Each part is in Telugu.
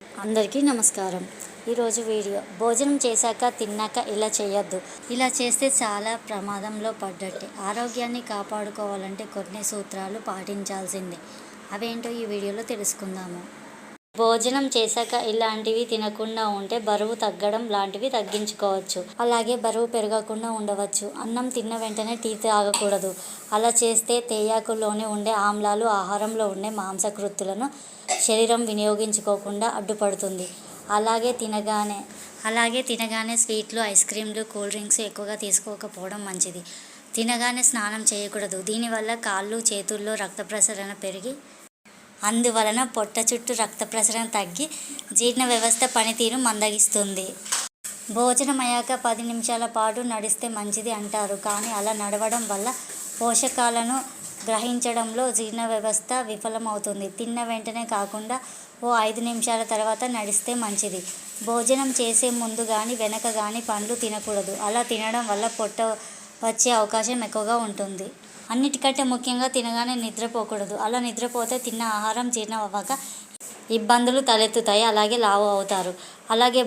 అందరికీ నమస్కారం. ఈరోజు వీడియో భోజనం చేశాక తిన్నాక ఇలా చేయొద్దు. ఇలా చేస్తే చాలా ప్రమాదంలో పడ్డట్టే. ఆరోగ్యాన్ని కాపాడుకోవాలంటే కొన్ని సూత్రాలు పాటించాల్సిందే. అవేంటో ఈ వీడియోలో తెలుసుకుందాము. భోజనం చేశాక ఇలాంటివి తినకుండా ఉంటే బరువు తగ్గడం లాంటివి తగ్గించుకోవచ్చు. అలాగే బరువు పెరగకుండా ఉండవచ్చు. అన్నం తిన్న వెంటనే టీ తాగకూడదు. అలా చేస్తే తేయాకులోనే ఉండే ఆమ్లాలు ఆహారంలో ఉండే మాంసకృత్తులను శరీరం వినియోగించుకోకుండా అడ్డుపడుతుంది. అలాగే తినగానే స్వీట్లు, ఐస్ క్రీంలు, కూల్ డ్రింక్స్ ఎక్కువగా తీసుకోకపోవడం మంచిది. తినగానే స్నానం చేయకూడదు. దీనివల్ల కాళ్ళు, చేతుల్లో రక్త ప్రసరణ పెరిగి అందువలన పొట్ట చుట్టూ రక్త ప్రసరణ తగ్గి జీర్ణ వ్యవస్థ పనితీరు మందగిస్తుంది. భోజనం అయ్యాక 10 నిమిషాల పాటు నడిస్తే మంచిది అంటారు. కానీ అలా నడవడం వల్ల పోషకాలను గ్రహించడంలో జీర్ణ వ్యవస్థ విఫలమవుతుంది. తిన్న వెంటనే కాకుండా ఓ 5 నిమిషాల తర్వాత నడిస్తే మంచిది. భోజనం చేసే ముందు కానీ వెనక కానీ పండ్లు తినకూడదు. అలా తినడం వల్ల పొట్ట వచ్చే అవకాశం ఎక్కువగా ఉంటుంది. అన్నిటికంటే ముఖ్యంగా తినగానే నిద్రపోకూడదు. అలా నిద్రపోతే తిన్న ఆహారం జీర్ణం అవ్వక ఇబ్బందులు తలెత్తుతాయి. అలాగే లావు అవుతారు. అలాగే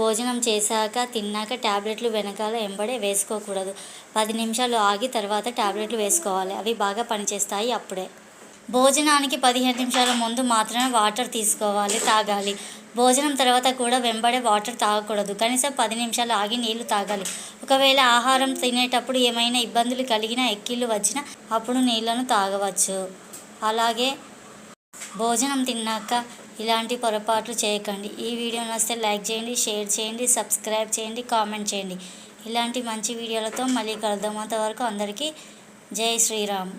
భోజనం చేశాక తిన్నాక టాబ్లెట్లు వెనకాల ఎంబడే వేసుకోకూడదు. 10 నిమిషాలు ఆగి తర్వాత టాబ్లెట్లు వేసుకోవాలి. అవి బాగా పనిచేస్తాయి అప్పుడే. భోజనానికి 15 నిమిషాల ముందు మాత్రమే వాటర్ తాగాలి. భోజనం తర్వాత కూడా వెంబడే వాటర్ తాగకూడదు. కనీసం 10 నిమిషాలు ఆగి నీళ్లు తాగాలి. ఒకవేళ ఆహారం తినేటప్పుడు ఏమైనా ఇబ్బందులు కలిగినా, ఎక్కిళ్ళు వచ్చినా అప్పుడు నీళ్లను తాగవచ్చు. అలాగే భోజనం తిన్నాక ఇలాంటి పొరపాట్లు చేయకండి. ఈ వీడియో నచ్చితే లైక్ చేయండి, షేర్ చేయండి, సబ్స్క్రైబ్ చేయండి, కామెంట్ చేయండి. ఇలాంటి మంచి వీడియోలతో మళ్ళీ కలుద్దాం. అంతవరకు అందరికీ జై శ్రీరామ్.